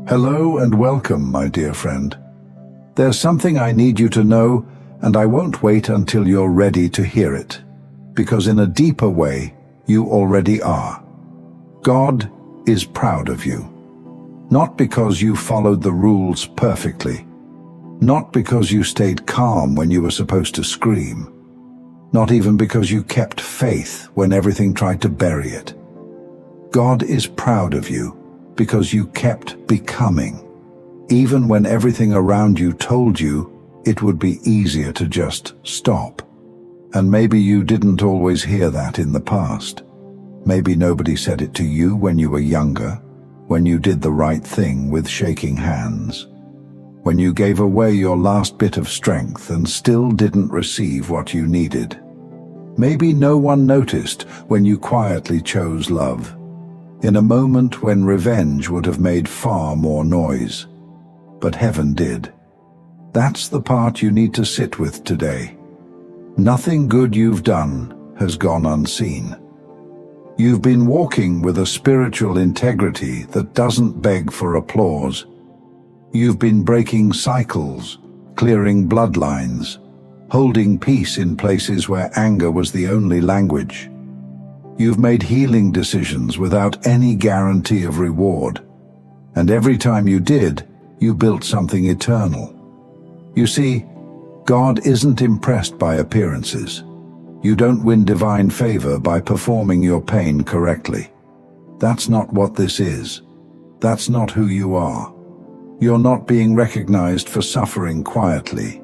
Hello and welcome, my dear friend. There's something I need you to know, and I won't wait until you're ready to hear it, because in a deeper way, you already are. God is proud of you. Not because you followed the rules perfectly, not because you stayed calm when you were supposed to scream, not even because you kept faith when everything tried to bury it. God is proud of you because you kept becoming, even when everything around you told you it would be easier to just stop. And maybe you didn't always hear that in the past. Maybe nobody said it to you when you were younger, when you did the right thing with shaking hands, when you gave away your last bit of strength and still didn't receive what you needed. Maybe no one noticed when you quietly chose love, in a moment when revenge would have made far more noise. But heaven did. That's the part you need to sit with today. Nothing good you've done has gone unseen. You've been walking with a spiritual integrity that doesn't beg for applause. You've been breaking cycles, clearing bloodlines, holding peace in places where anger was the only language. You've made healing decisions without any guarantee of reward. And every time you did, you built something eternal. You see, God isn't impressed by appearances. You don't win divine favor by performing your pain correctly. That's not what this is. That's not who you are. You're not being recognized for suffering quietly.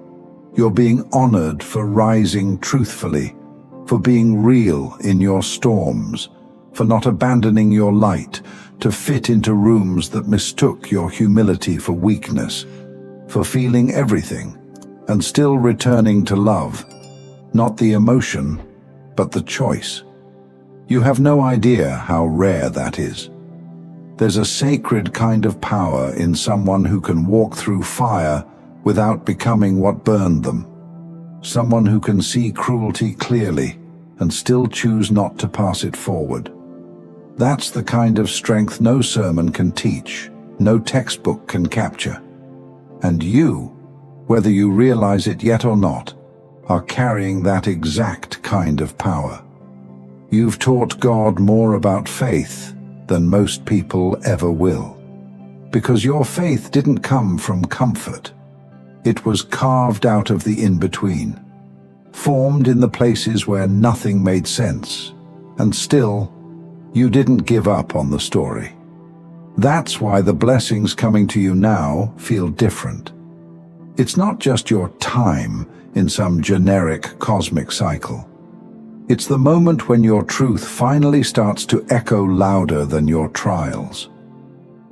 You're being honored for rising truthfully, for being real in your storms, for not abandoning your light to fit into rooms that mistook your humility for weakness, for feeling everything and still returning to love, not the emotion, but the choice. You have no idea how rare that is. There's a sacred kind of power in someone who can walk through fire without becoming what burned them. Someone who can see cruelty clearly and still choose not to pass it forward. That's the kind of strength no sermon can teach, no textbook can capture. And you, whether you realize it yet or not, are carrying that exact kind of power. You've taught God more about faith than most people ever will, because your faith didn't come from comfort. It was carved out of the in-between, formed in the places where nothing made sense, and still, you didn't give up on the story. That's why the blessings coming to you now feel different. It's not just your time in some generic cosmic cycle. It's the moment when your truth finally starts to echo louder than your trials.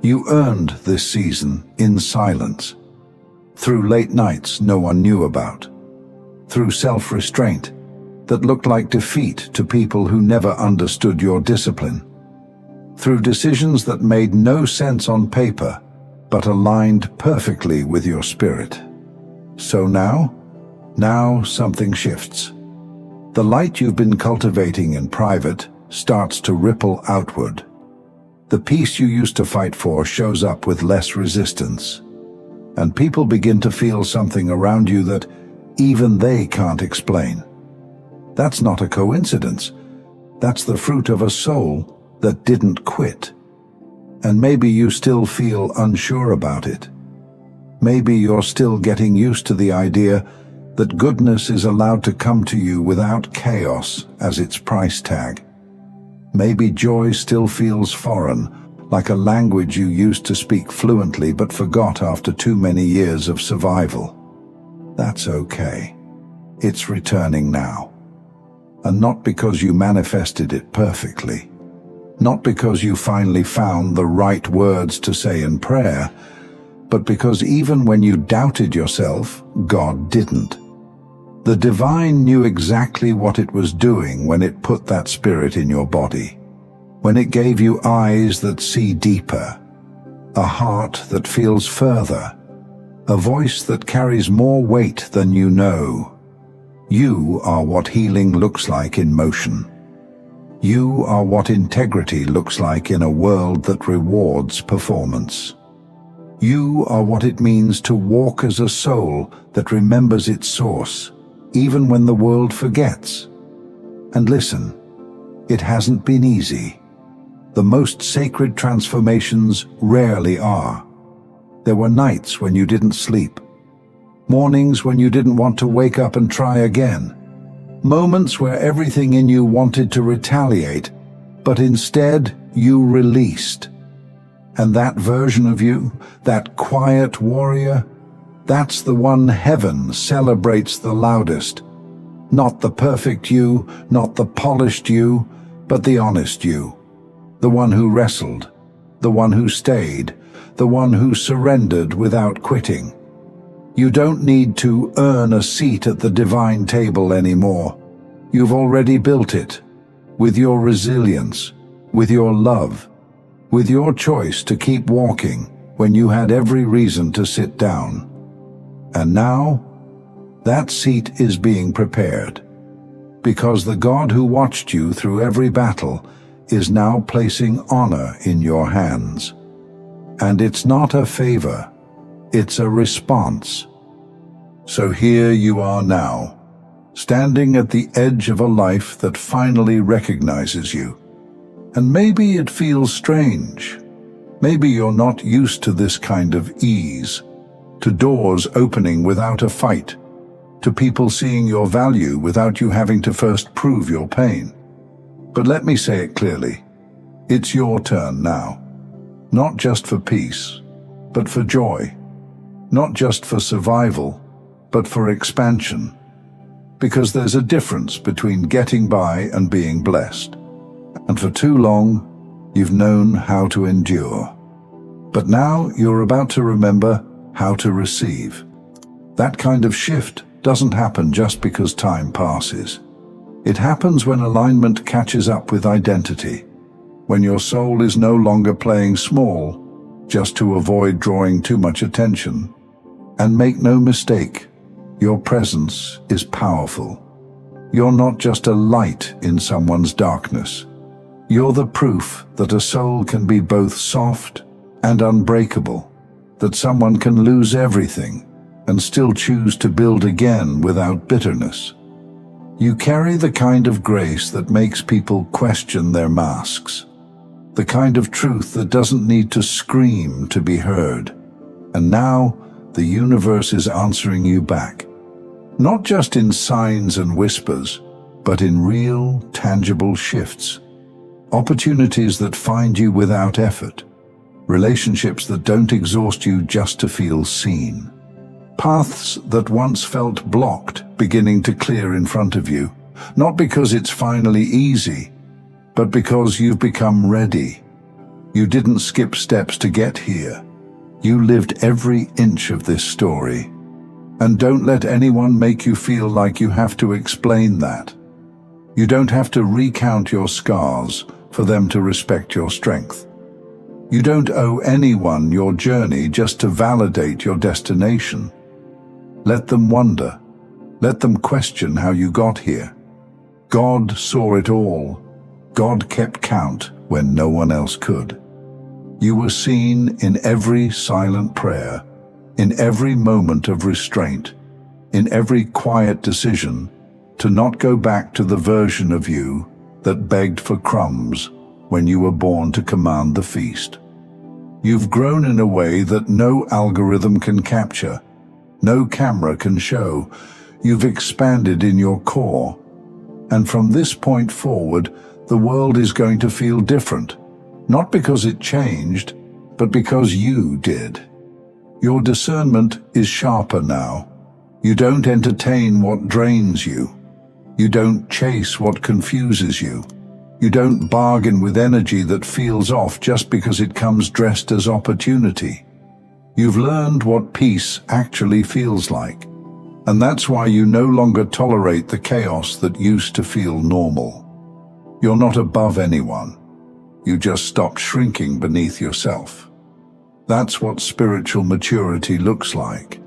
You earned this season in silence, through late nights no one knew about, through self-restraint that looked like defeat to people who never understood your discipline, through decisions that made no sense on paper but aligned perfectly with your spirit. So now something shifts. The light you've been cultivating in private starts to ripple outward. The peace you used to fight for shows up with less resistance, and people begin to feel something around you that even they can't explain. That's not a coincidence. That's the fruit of a soul that didn't quit. And maybe you still feel unsure about it. Maybe you're still getting used to the idea that goodness is allowed to come to you without chaos as its price tag. Maybe joy still feels foreign, like a language you used to speak fluently but forgot after too many years of survival. That's okay. It's returning now. And not because you manifested it perfectly. Not because you finally found the right words to say in prayer, but because even when you doubted yourself, God didn't. The divine knew exactly what it was doing when it put that spirit in your body, when it gave you eyes that see deeper, a heart that feels further, a voice that carries more weight than you know. You are what healing looks like in motion. You are what integrity looks like in a world that rewards performance. You are what it means to walk as a soul that remembers its source, even when the world forgets. And listen, it hasn't been easy. The most sacred transformations rarely are. There were nights when you didn't sleep, mornings when you didn't want to wake up and try again, moments where everything in you wanted to retaliate, but instead you released. And that version of you, that quiet warrior, that's the one heaven celebrates the loudest. Not the perfect you, not the polished you, but the honest you. The one who wrestled, the one who stayed, the one who surrendered without quitting. You don't need to earn a seat at the divine table anymore. You've already built it, with your resilience, with your love, with your choice to keep walking when you had every reason to sit down. And now, that seat is being prepared, because the God who watched you through every battle is now placing honor in your hands. And it's not a favor, it's a response. So here you are now, standing at the edge of a life that finally recognizes you. And maybe it feels strange. Maybe you're not used to this kind of ease, to doors opening without a fight, to people seeing your value without you having to first prove your pain. But let me say it clearly. It's your turn now. Not just for peace, but for joy. Not just for survival, but for expansion. Because there's a difference between getting by and being blessed. And for too long, you've known how to endure. But now you're about to remember how to receive. That kind of shift doesn't happen just because time passes. It happens when alignment catches up with identity, when your soul is no longer playing small just to avoid drawing too much attention. And make no mistake, your presence is powerful. You're not just a light in someone's darkness. You're the proof that a soul can be both soft and unbreakable, that someone can lose everything and still choose to build again without bitterness. You carry the kind of grace that makes people question their masks, the kind of truth that doesn't need to scream to be heard. And now the universe is answering you back, not just in signs and whispers, but in real, tangible shifts. Opportunities that find you without effort, relationships that don't exhaust you just to feel seen. Paths that once felt blocked beginning to clear in front of you, not because it's finally easy, but because you've become ready. You didn't skip steps to get here. You lived every inch of this story. And don't let anyone make you feel like you have to explain that. You don't have to recount your scars for them to respect your strength. You don't owe anyone your journey just to validate your destination. Let them wonder. Let them question how you got here. God saw it all. God kept count when no one else could. You were seen in every silent prayer, in every moment of restraint, in every quiet decision to not go back to the version of you that begged for crumbs when you were born to command the feast. You've grown in a way that no algorithm can capture, no camera can show. You've expanded in your core. And from this point forward, the world is going to feel different, not because it changed, but because you did. Your discernment is sharper now. You don't entertain what drains you. You don't chase what confuses you. You don't bargain with energy that feels off just because it comes dressed as opportunity. You've learned what peace actually feels like, and that's why you no longer tolerate the chaos that used to feel normal. You're not above anyone. You just stop shrinking beneath yourself. That's what spiritual maturity looks like.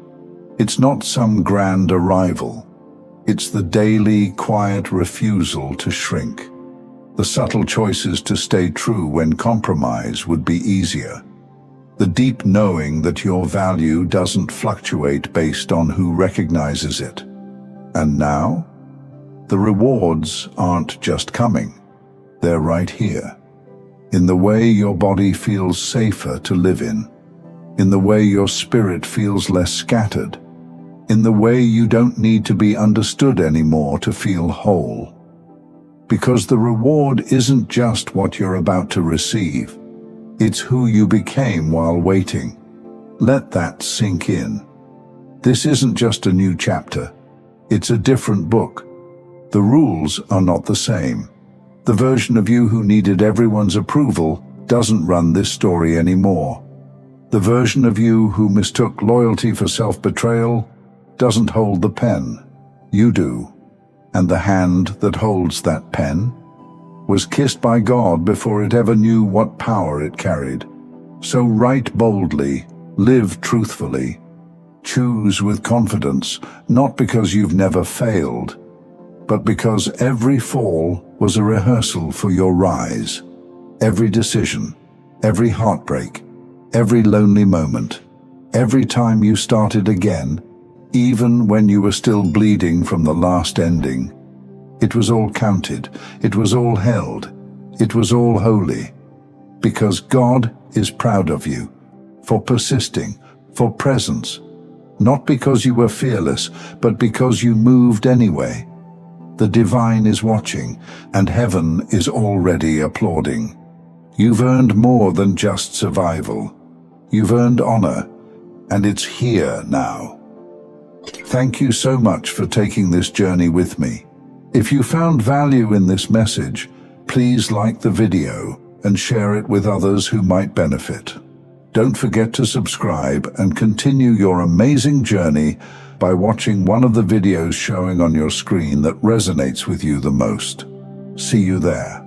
It's not some grand arrival. It's the daily, quiet refusal to shrink. The subtle choices to stay true when compromise would be easier. The deep knowing that your value doesn't fluctuate based on who recognizes it. And now, the rewards aren't just coming. They're right here. In the way your body feels safer to live in the way your spirit feels less scattered, in the way you don't need to be understood anymore to feel whole. Because the reward isn't just what you're about to receive, it's who you became while waiting. Let that sink in. This isn't just a new chapter, it's a different book. The rules are not the same. The version of you who needed everyone's approval doesn't run this story anymore. The version of you who mistook loyalty for self-betrayal doesn't hold the pen. You do. And the hand that holds that pen was kissed by God before it ever knew what power it carried. So write boldly, live truthfully, choose with confidence, not because you've never failed, but because every fall was a rehearsal for your rise. Every decision, every heartbreak, every lonely moment, every time you started again, even when you were still bleeding from the last ending, it was all counted, it was all held, it was all holy. Because God is proud of you, for persisting, for presence, not because you were fearless, but because you moved anyway. The divine is watching, and heaven is already applauding. You've earned more than just survival. You've earned honor, and it's here now. Thank you so much for taking this journey with me. If you found value in this message, please like the video and share it with others who might benefit. Don't forget to subscribe and continue your amazing journey by watching one of the videos showing on your screen that resonates with you the most. See you there.